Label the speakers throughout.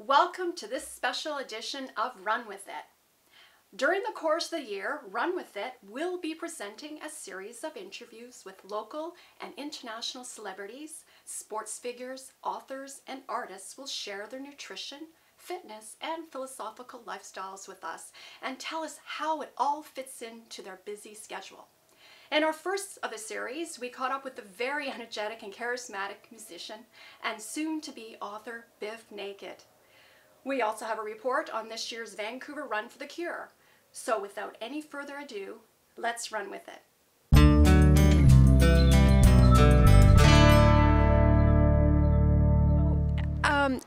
Speaker 1: Welcome to this special edition of Run With It. During the course of the year, Run With It will be presenting a series of interviews with local and international celebrities, sports figures, authors, and artists will share their nutrition, fitness, and philosophical lifestyles with us and tell us how it all fits into their busy schedule. In our first of the series, we caught up with the very energetic and charismatic musician and soon-to-be author Biff Naked. We also have a report on this year's Vancouver Run for the Cure. So without any further ado, let's run with it.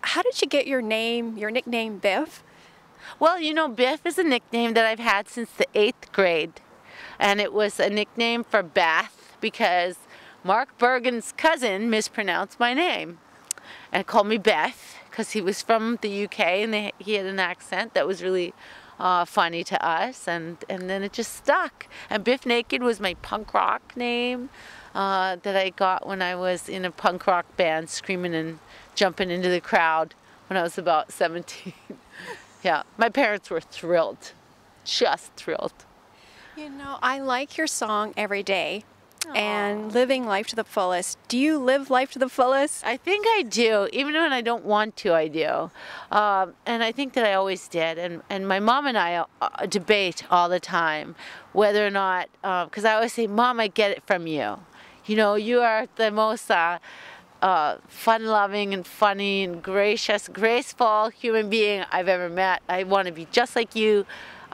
Speaker 1: How did you get your name, your nickname Biff?
Speaker 2: Well, you know, Biff is a nickname that I've had since the 8th grade. And it was a nickname for Beth because Mark Bergen's cousin mispronounced my name and called me Beth because he was from the UK and he had an accent that was really funny to us, and then it just stuck. And Biff Naked was my punk rock name that I got when I was in a punk rock band, screaming and jumping into the crowd when I was about 17. Yeah, my parents were thrilled, just thrilled.
Speaker 1: You know, I like your song Every Day.
Speaker 2: Aww.
Speaker 1: And living life to the fullest. Do you live life to the fullest?
Speaker 2: I think I do. Even when I don't want to, I do. And I think that I always did. And my mom and I debate all the time whether or not, because I always say, Mom, I get it from you. You know, you are the most fun-loving and funny and gracious, graceful human being I've ever met. I want to be just like you.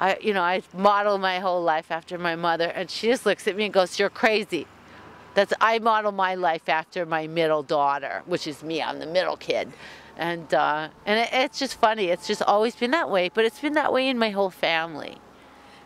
Speaker 2: I model my whole life after my mother, and she just looks at me and goes, "You're crazy." I model my life after my middle daughter, which is me. I'm the middle kid, and it's just funny. It's just always been that way, but it's been that way in my whole family.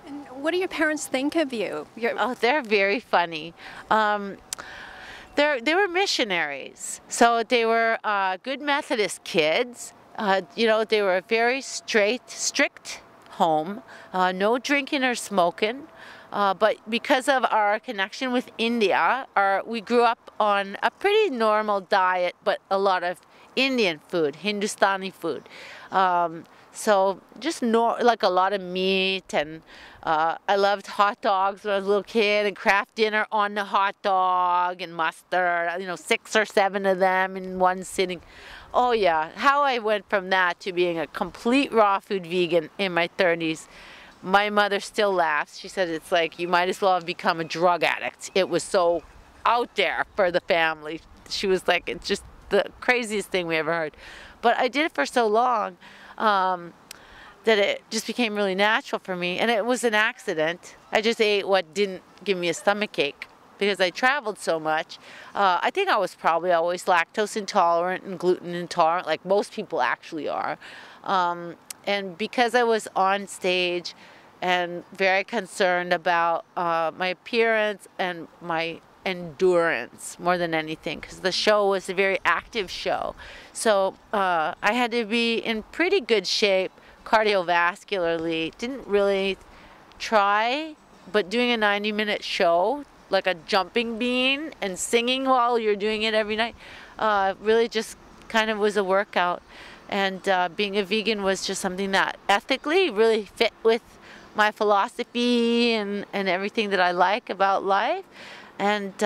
Speaker 1: And what do your parents think of you?
Speaker 2: Oh, they're very funny. They were missionaries, so they were good Methodist kids. They were a very strict home, no drinking or smoking, but because of our connection with India, we grew up on a pretty normal diet, but a lot of Indian food, Hindustani food. So just like a lot of meat, and I loved hot dogs when I was a little kid, and Kraft dinner on the hot dog, and mustard, 6 or 7 of them in one sitting. Oh yeah, how I went from that to being a complete raw food vegan in my 30s. My mother still laughs. She said it's like you might as well have become a drug addict. It was so out there for the family. She was like, it's just the craziest thing we ever heard. But I did it for so long that it just became really natural for me. And it was an accident. I just ate what didn't give me a stomach ache, because I traveled so much. I think I was probably always lactose intolerant and gluten intolerant, like most people actually are. And because I was on stage and very concerned about my appearance and my endurance more than anything, because the show was a very active show. So I had to be in pretty good shape cardiovascularly. Didn't really try, but doing a 90-minute show, like a jumping bean and singing while you're doing it every night, really just kind of was a workout. And being a vegan was just something that ethically really fit with my philosophy and everything that I like about life. And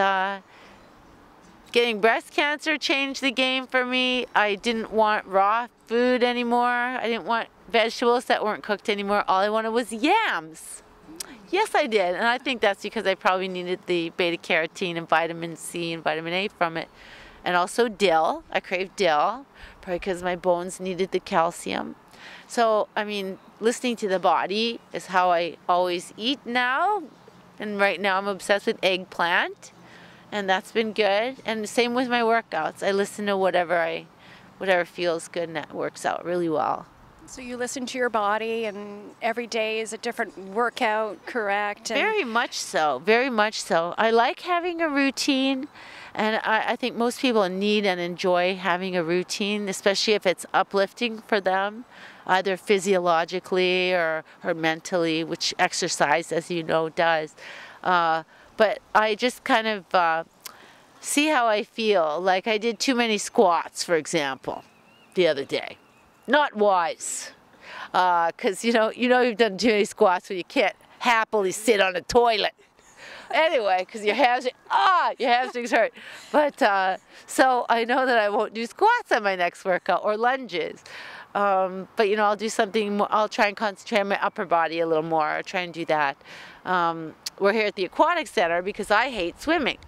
Speaker 2: getting breast cancer changed the game for me. I didn't want raw food anymore. I didn't want vegetables that weren't cooked anymore. All I wanted was yams. Yes, I did. And I think that's because I probably needed the beta-carotene and vitamin C and vitamin A from it. And also dill. I craved dill, probably because my bones needed the calcium. So, I mean, listening to the body is how I always eat now. And right now I'm obsessed with eggplant. And that's been good. And the same with my workouts. I listen to whatever feels good, and that works out really well.
Speaker 1: So you listen to your body, and every day is a different workout, correct? And
Speaker 2: Very much so, very much so. I like having a routine, and I think most people need and enjoy having a routine, especially if it's uplifting for them, either physiologically or mentally, which exercise, as you know, does. But I just kind of see how I feel. Like I did too many squats, for example, the other day. Not wise, because you know you've done too many squats when you can't happily sit on a toilet. Anyway, because your hamstrings hurt. But so I know that I won't do squats on my next workout or lunges. But you know, I'll do something more. I'll try and concentrate on my upper body a little more. I'll try and do that. We're here at the aquatic center because I hate swimming.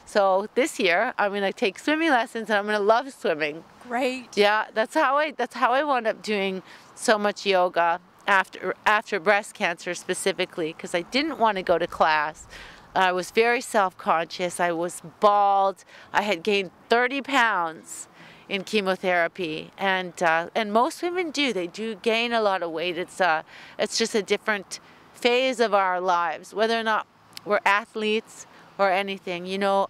Speaker 2: So this year I'm going to take swimming lessons, and I'm going to love swimming.
Speaker 1: Great.
Speaker 2: Yeah, that's how I wound up doing so much yoga after breast cancer specifically, because I didn't want to go to class. I was very self-conscious. I was bald. I had gained 30 pounds in chemotherapy, and most women do. They do gain a lot of weight. It's just a different phase of our lives, whether or not we're athletes or anything, you know.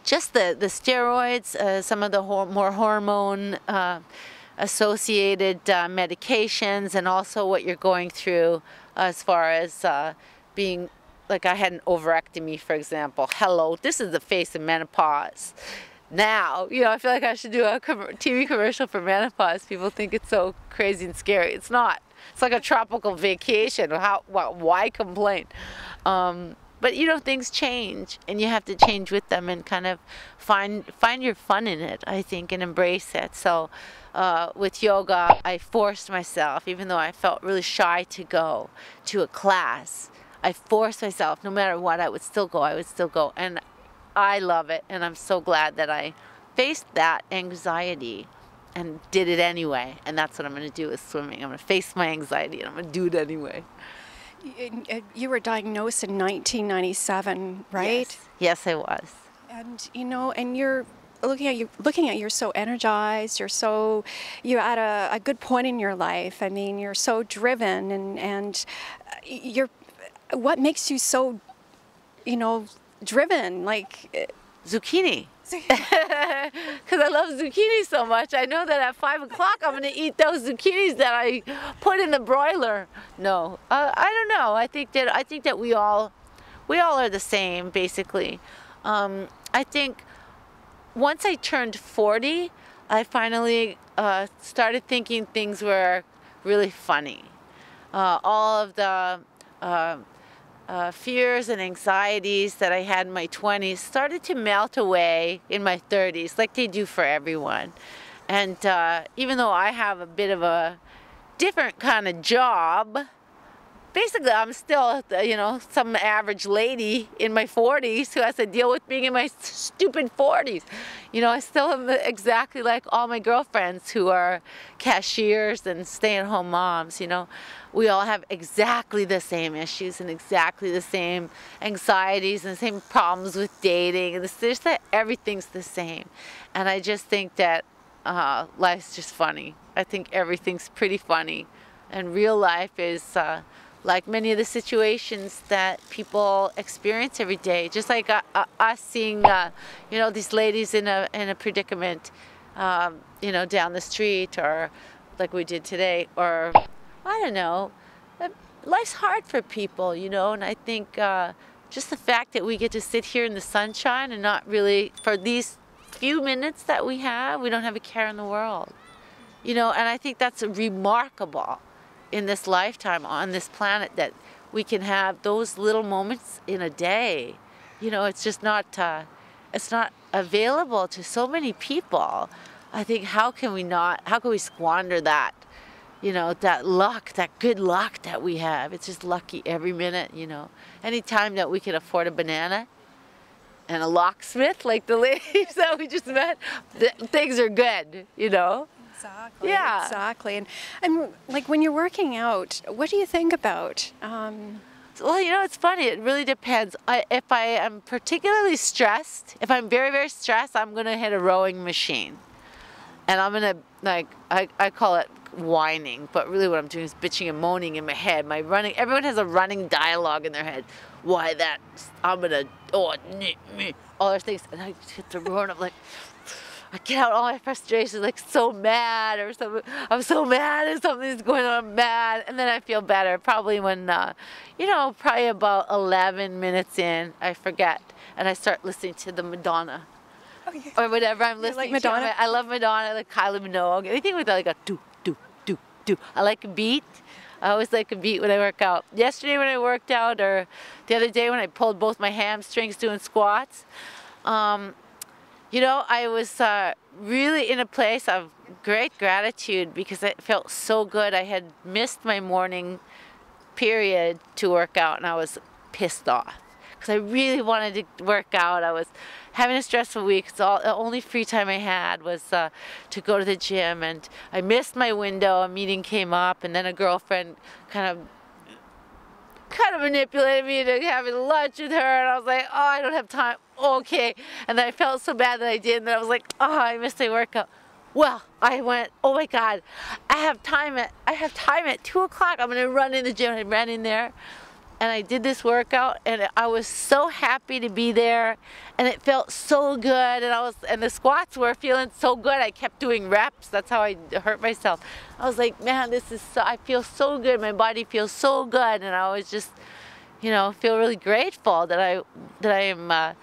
Speaker 2: Just the steroids, some of the more hormone associated medications, and also what you're going through as far as being, like I had an ovariectomy, for example. Hello, this is the face of menopause. Now, you know, I feel like I should do a TV commercial for menopause. People think it's so crazy and scary. It's not. It's like a tropical vacation. Why complain? But you know, things change, and you have to change with them and kind of find your fun in it, I think, and embrace it. So with yoga, I forced myself, even though I felt really shy to go to a class. I forced myself, no matter what, I would still go. And I love it, and I'm so glad that I faced that anxiety and did it anyway. And that's what I'm going to do with swimming. I'm going to face my anxiety, and I'm going to do it anyway.
Speaker 1: You were diagnosed in 1997, right?
Speaker 2: Yes, I was.
Speaker 1: And you know, and you're looking at you're so energized. You're at a good point in your life. I mean, you're so driven, and what makes you so, you know, driven? Like
Speaker 2: zucchini. Because I love zucchini so much. I know that at 5 o'clock I'm going to eat those zucchinis that I put in the broiler. No, I don't know. I think that we all are the same, basically. I think once I turned 40, I finally started thinking things were really funny. All of the fears and anxieties that I had in my 20s started to melt away in my 30s, like they do for everyone. And even though I have a bit of a different kind of job, basically I'm still, you know, some average lady in my 40s who has to deal with being in my stupid 40s. You know, I still am exactly like all my girlfriends who are cashiers and stay-at-home moms, you know. We all have exactly the same issues and exactly the same anxieties and the same problems with dating. And everything's the same. And I just think that life's just funny. I think everything's pretty funny. And real life is like many of the situations that people experience every day. Just like us seeing, you know, these ladies in a predicament, you know, down the street, or like we did today, or I don't know. Life's hard for people, you know, and I think just the fact that we get to sit here in the sunshine and not really, for these few minutes that we don't have a care in the world, you know, and I think that's remarkable in this lifetime on this planet, that we can have those little moments in a day. You know, it's just not, it's not available to so many people. I think how can we squander that? You know, that luck, that good luck that we have. It's just lucky every minute, you know. Anytime that we can afford a banana and a locksmith, like the ladies that we just met, things are good, you know.
Speaker 1: Exactly.
Speaker 2: Yeah.
Speaker 1: Exactly. And like when you're working out, what do you think about?
Speaker 2: Well, you know, it's funny. It really depends. If I am particularly stressed, if I'm very, very stressed, I'm going to hit a rowing machine. and I'm gonna, like, I call it whining, but really what I'm doing is bitching and moaning in my head. Everyone has a running dialogue in their head. Why that? I'm gonna, all those things, and I hit the roar, and I'm like, I get out all my frustrations, like so mad or something. I'm so mad and something's going on, I'm mad. And then I feel better. Probably when, probably about 11 minutes in, I forget. And I start listening to the Madonna.
Speaker 1: Okay.
Speaker 2: Or whatever I'm listening
Speaker 1: like Madonna?
Speaker 2: to. I love Madonna, I like Kylie Minogue. Anything with like a do, do, do, do. I like a beat. I always like a beat when I work out. Yesterday when I worked out, or the other day when I pulled both my hamstrings doing squats, I was really in a place of great gratitude because it felt so good. I had missed my morning period to work out, and I was pissed off because I really wanted to work out. I was having a stressful week. So the only free time I had was to go to the gym, and I missed my window. A meeting came up, and then a girlfriend kind of manipulated me into having lunch with her, and I was like, oh, I don't have time. Okay. And then I felt so bad that I did, and then I was like, oh, I missed my workout. Well, I went, oh my God, I have time at 2 o'clock. I'm gonna run in the gym. I ran in there, and I did this workout, and I was so happy to be there, and it felt so good, and the squats were feeling so good. I kept doing reps. That's how I hurt myself. I was like, man, I feel so good. My body feels so good, and I was just, feel really grateful that I am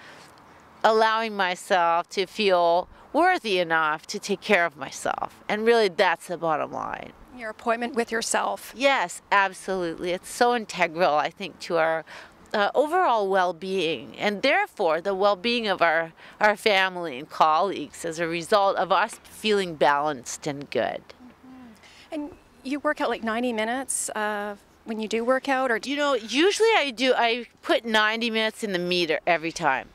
Speaker 2: allowing myself to feel worthy enough to take care of myself. And really, that's the bottom line.
Speaker 1: Your appointment with yourself.
Speaker 2: Yes, absolutely. It's so integral, I think, to our overall well-being, and therefore the well-being of our family and colleagues as a result of us feeling balanced and good.
Speaker 1: Mm-hmm. And you work out like 90 minutes when you do work out? Or
Speaker 2: usually I put 90 minutes in the meter every time.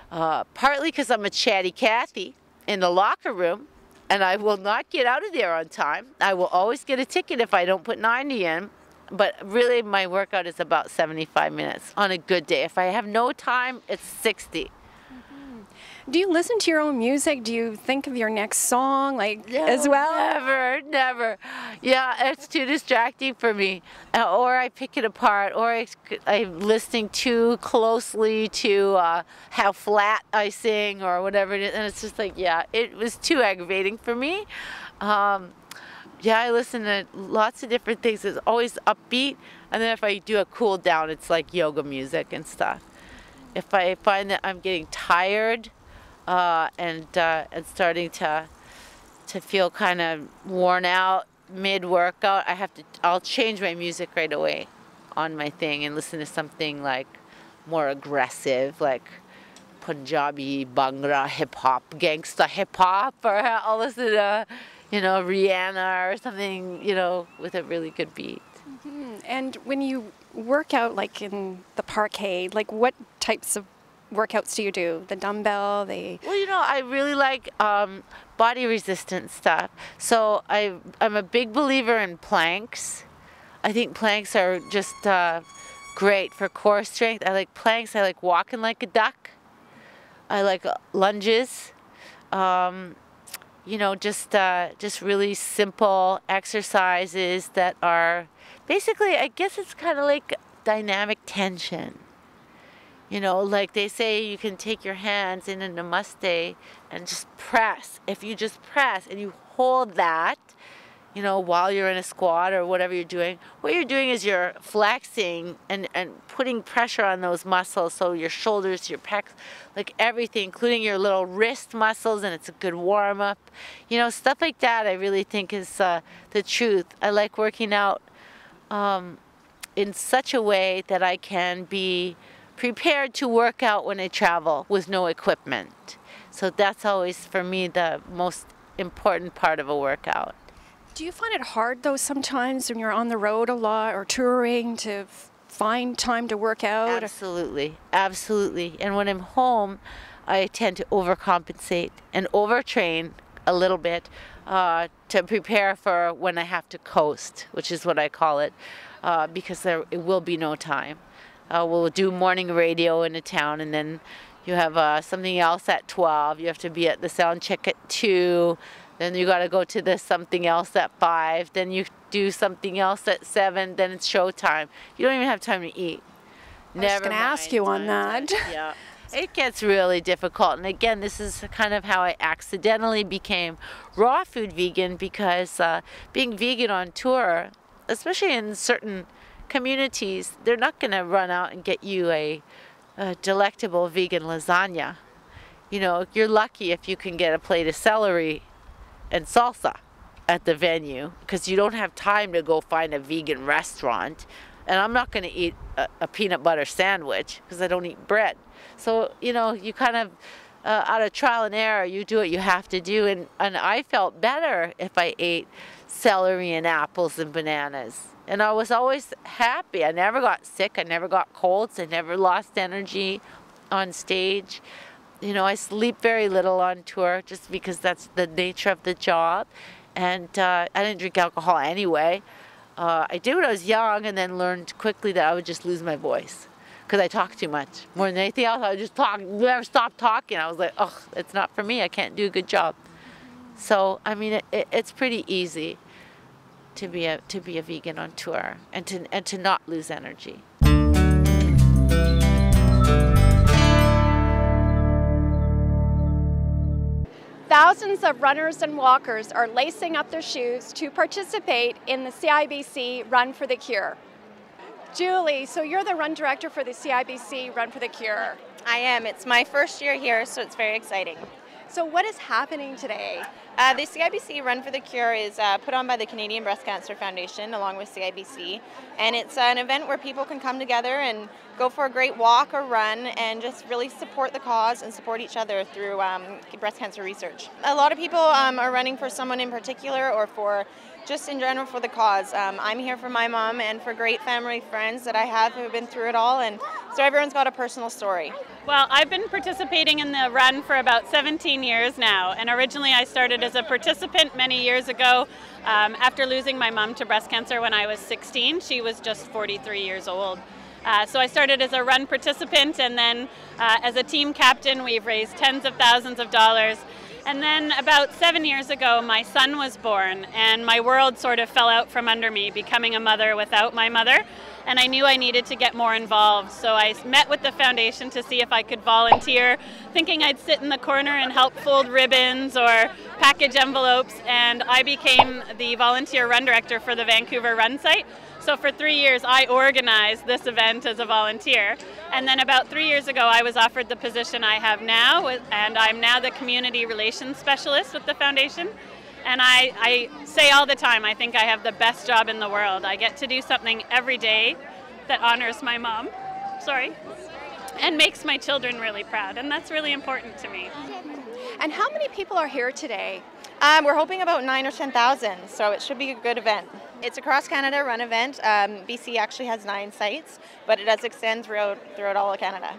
Speaker 2: Partly because I'm a chatty Cathy in the locker room, and I will not get out of there on time. I will always get a ticket if I don't put 90 in. But really, my workout is about 75 minutes on a good day. If I have no time, it's 60.
Speaker 1: Do you listen to your own music? Do you think of your next song as well?
Speaker 2: Never. Yeah, it's too distracting for me. Or I pick it apart, or I'm listening too closely to how flat I sing or whatever it is. And it's just like, it was too aggravating for me. I listen to lots of different things. It's always upbeat. And then if I do a cool down, it's like yoga music and stuff. If I find that I'm getting tired, and starting to feel kind of worn out mid-workout, I'll change my music right away on my thing and listen to something like more aggressive, like Punjabi, Bhangra, hip-hop, gangsta hip-hop, or I'll listen to, Rihanna or something, with a really good beat.
Speaker 1: Mm-hmm. And when you work out like in the parquet, like what types of workouts do you do? The dumbbell,
Speaker 2: Well, I really like body resistance stuff. So I'm a big believer in planks. I think planks are just great for core strength. I like planks. I like walking like a duck. I like lunges. Just really simple exercises that are basically, I guess it's kind of like dynamic tension. Like they say, you can take your hands in a namaste and just press. If you just press and you hold that, while you're in a squat or whatever you're doing, what you're doing is you're flexing and putting pressure on those muscles. So your shoulders, your pecs, like everything, including your little wrist muscles, and it's a good warm up. Stuff like that I really think is the truth. I like working out in such a way that I can be prepared to work out when I travel with no equipment. So that's always, for me, the most important part of a workout.
Speaker 1: Do you find it hard, though, sometimes when you're on the road a lot or touring to find time to work out?
Speaker 2: Absolutely. And when I'm home, I tend to overcompensate and overtrain a little bit to prepare for when I have to coast, which is what I call it, because it will be no time. We'll do morning radio in a town, and then you have something else at 12. You have to be at the sound check at 2. Then you got to go to this something else at 5. Then you do something else at 7. Then it's showtime. You don't even have time to eat.
Speaker 1: I was going to ask you on that.
Speaker 2: Yeah. It gets really difficult. And again, this is kind of how I accidentally became raw food vegan, because being vegan on tour, especially in certain communities, they're not going to run out and get you a delectable vegan lasagna. You know, you're lucky if you can get a plate of celery and salsa at the venue, because you don't have time to go find a vegan restaurant. And I'm not going to eat a peanut butter sandwich because I don't eat bread. So, you know, you kind of, out of trial and error, you do what you have to do. And I felt better if I ate celery and apples and bananas. And I was always happy. I never got sick. I never got colds. I never lost energy on stage. You know, I sleep very little on tour just because that's the nature of the job. And I didn't drink alcohol anyway. I did when I was young, and then learned quickly that I would just lose my voice because I talk too much. More than anything else, I would just talk, never stop talking. I was like, oh, it's not for me. I can't do a good job. So, I mean, it's pretty easy to be a vegan on tour and to not lose energy.
Speaker 1: Thousands of runners and walkers are lacing up their shoes to participate in the CIBC Run for the Cure. Julie, so you're the run director for the CIBC Run for the Cure.
Speaker 3: I am. It's my first year here, so it's very exciting.
Speaker 1: So what is happening today?
Speaker 3: The CIBC Run for the Cure is put on by the Canadian Breast Cancer Foundation along with CIBC, and it's an event where people can come together and go for a great walk or run and just really support the cause and support each other through breast cancer research. A lot of people are running for someone in particular or for just in general for the cause. I'm here for my mom and for great family friends that I have who have been through it all, and so everyone's got a personal story.
Speaker 4: Well, I've been participating in the run for about 17 years now, and originally I started as a participant many years ago after losing my mom to breast cancer when I was 16. She was just 43 years old. So I started as a run participant, and then as a team captain we've raised tens of thousands of dollars. And then about 7 years ago my son was born, and my world sort of fell out from under me, becoming a mother without my mother. And I knew I needed to get more involved, so I met with the foundation to see if I could volunteer, thinking I'd sit in the corner and help fold ribbons or package envelopes, and I became the volunteer run director for the Vancouver Run site. So for 3 years I organized this event as a volunteer, and then about 3 years ago I was offered the position I have now, and I'm now the community relations specialist with the foundation. And I say all the time, I think I have the best job in the world. I get to do something every day that honors my mom, and makes my children really proud, and that's really important to me.
Speaker 1: And how many people are here today?
Speaker 3: We're hoping about 9,000 or 10,000, so it should be a good event. It's a cross-Canada run event. BC actually has 9 sites, but it does extend throughout all of Canada.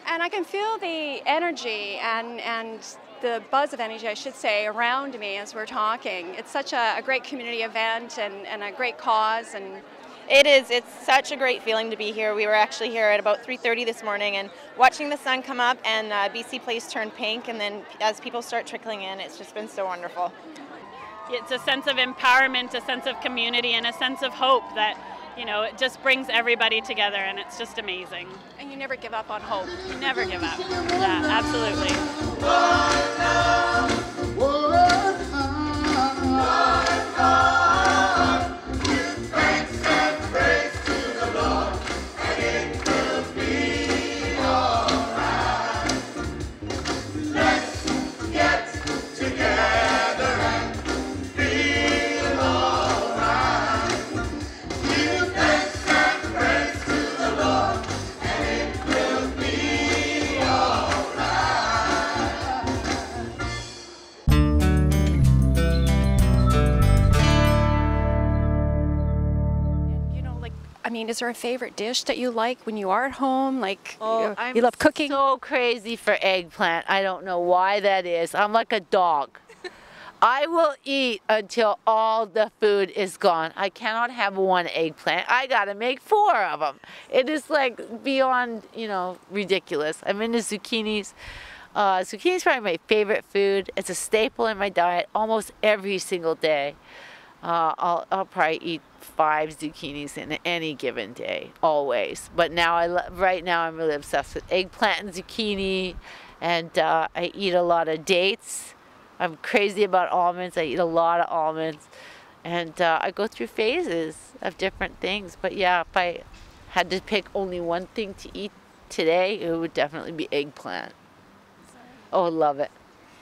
Speaker 1: And I can feel the energy and the buzz of energy, I should say, around me as we're talking. It's such a great community event and a great cause. And
Speaker 3: it is. It's such a great feeling to be here. We were actually here at about 3:30 this morning and watching the sun come up and BC Place turn pink, and then as people start trickling in, it's just been so wonderful.
Speaker 4: It's a sense of empowerment, a sense of community, and a sense of hope that, you know, it just brings everybody together, and it's just amazing.
Speaker 1: And you never give up on hope.
Speaker 4: You never give up. Yeah, absolutely.
Speaker 1: I mean, is there a favorite dish that you like when you are at home? Like,
Speaker 2: Oh,
Speaker 1: you love cooking?
Speaker 2: I'm so crazy for eggplant. I don't know why that is. I'm like a dog. I will eat until all the food is gone. I cannot have one eggplant. I gotta make 4 of them. It is like beyond, you know, ridiculous. I'm into zucchinis. Zucchini is probably my favorite food. It's a staple in my diet almost every single day. I'll probably eat 5 zucchinis in any given day, always. But now right now I'm really obsessed with eggplant and zucchini, and I eat a lot of dates. I'm crazy about almonds. I eat a lot of almonds, and I go through phases of different things. But yeah, if I had to pick only one thing to eat today, it would definitely be eggplant. Oh, love it.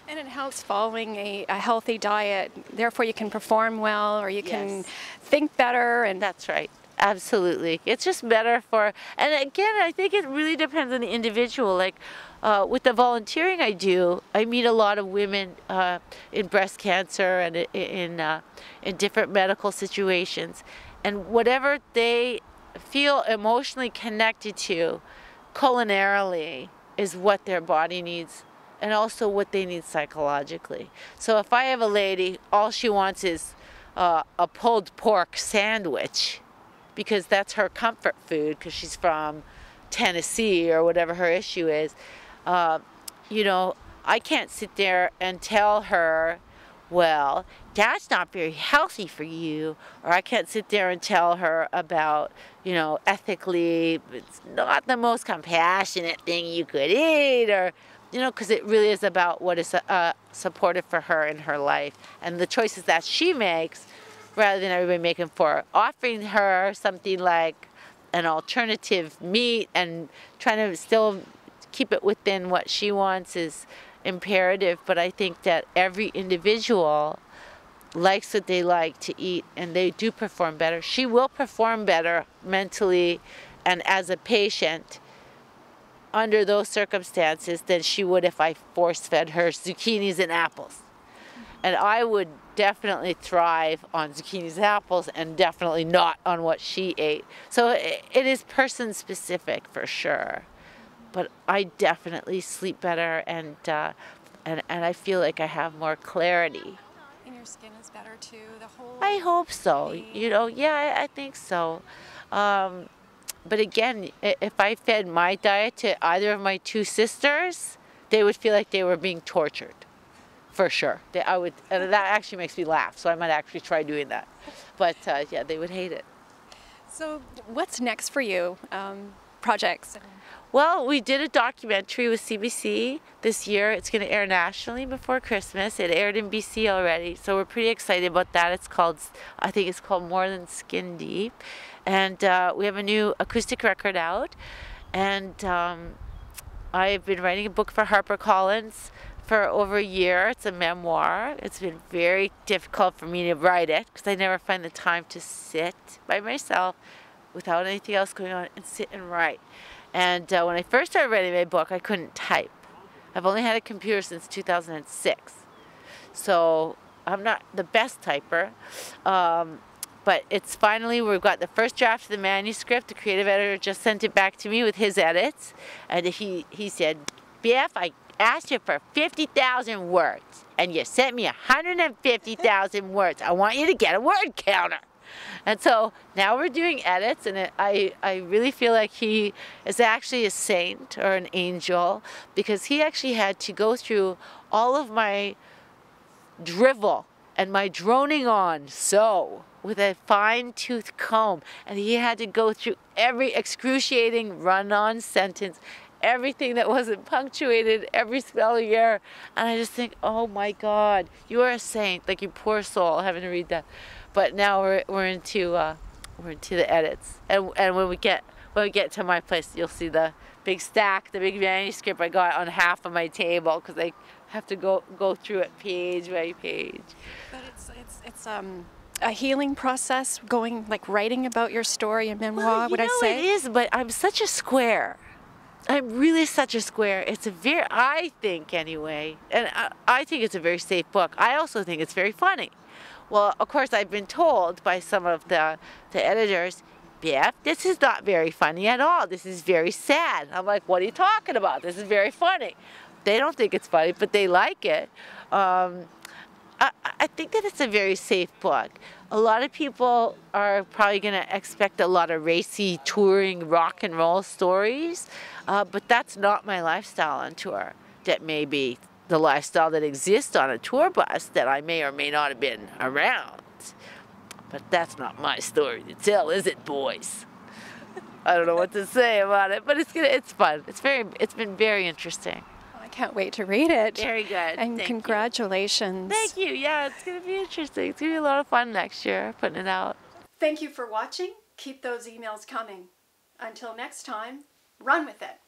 Speaker 1: And it helps following a healthy diet. Therefore, you can perform well, or you can think better. And
Speaker 2: that's right. Absolutely. It's just better for, and again, I think it really depends on the individual. Like with the volunteering I do, I meet a lot of women in breast cancer and in different medical situations. And whatever they feel emotionally connected to culinarily is what their body needs, and also what they need psychologically. So if I have a lady, all she wants is a pulled pork sandwich, because that's her comfort food, because she's from Tennessee or whatever her issue is, you know, I can't sit there and tell her, well, that's not very healthy for you. Or I can't sit there and tell her about, you know, ethically, it's not the most compassionate thing you could eat, or, you know, because it really is about what is supportive for her in her life and the choices that she makes, rather than everybody making for her. Offering her something like an alternative meat and trying to still keep it within what she wants is imperative. But I think that every individual likes what they like to eat, and they do perform better. She will perform better mentally and as a patient under those circumstances than she would if I force-fed her zucchinis and apples. And I would definitely thrive on zucchinis and apples, and definitely not on what she ate. So it is person-specific for sure. But I definitely sleep better, and I feel like I have more clarity.
Speaker 1: And your skin is better too. The whole.
Speaker 2: I hope so. You know, yeah, I think so. But again, if I fed my diet to either of my 2 sisters, they would feel like they were being tortured, for sure. I would, and that actually makes me laugh, so I might actually try doing that. But yeah, they would hate it.
Speaker 1: So what's next for you? Projects?
Speaker 2: Well, we did a documentary with CIBC this year. It's going to air nationally before Christmas. It aired in BC already, so we're pretty excited about that. It's called, I think it's called More Than Skin Deep. And we have a new acoustic record out. And I've been writing a book for HarperCollins for over a year. It's a memoir. It's been very difficult for me to write it, because I never find the time to sit by myself without anything else going on and sit and write. And when I first started writing my book, I couldn't type. I've only had a computer since 2006. So I'm not the best typer. But it's finally, we've got the first draft of the manuscript. The creative editor just sent it back to me with his edits. And he said, Biff, I asked you for 50,000 words, and you sent me 150,000 words. I want you to get a word counter. And so now we're doing edits, and I really feel like he is actually a saint or an angel, because he actually had to go through all of my drivel and my droning on with a fine-tooth comb, and he had to go through every excruciating run-on sentence, everything that wasn't punctuated, every spelling error. And I just think, oh my God, you are a saint, like you poor soul having to read that. But now we're into the edits, and when we get to my place, you'll see the big stack, the big manuscript I got on half of my table, because I have to go through it page by page.
Speaker 1: But it's a healing process, writing about your story and memoir.
Speaker 2: Well,
Speaker 1: would I say
Speaker 2: it is, but I'm such a square. I'm really such a square. It's I think anyway, and I think it's a very safe book. I also think it's very funny. Well, of course, I've been told by some of the editors, Biff, this is not very funny at all. This is very sad. I'm like, what are you talking about? This is very funny. They don't think it's funny, but they like it. I think that it's a very safe book. A lot of people are probably going to expect a lot of racy, touring, rock and roll stories, but that's not my lifestyle on tour. at maybe the lifestyle that exists on a tour bus that I may or may not have been around. But that's not my story to tell, is it, boys? I don't know what to say about it, but it's fun. It's been very interesting.
Speaker 1: I can't wait to read it.
Speaker 2: Very good.
Speaker 1: And
Speaker 2: Thank
Speaker 1: congratulations.
Speaker 2: you. Thank you. Yeah, it's going to be interesting. It's going to be a lot of fun next year putting it out.
Speaker 1: Thank you for watching. Keep those emails coming. Until next time, run with it.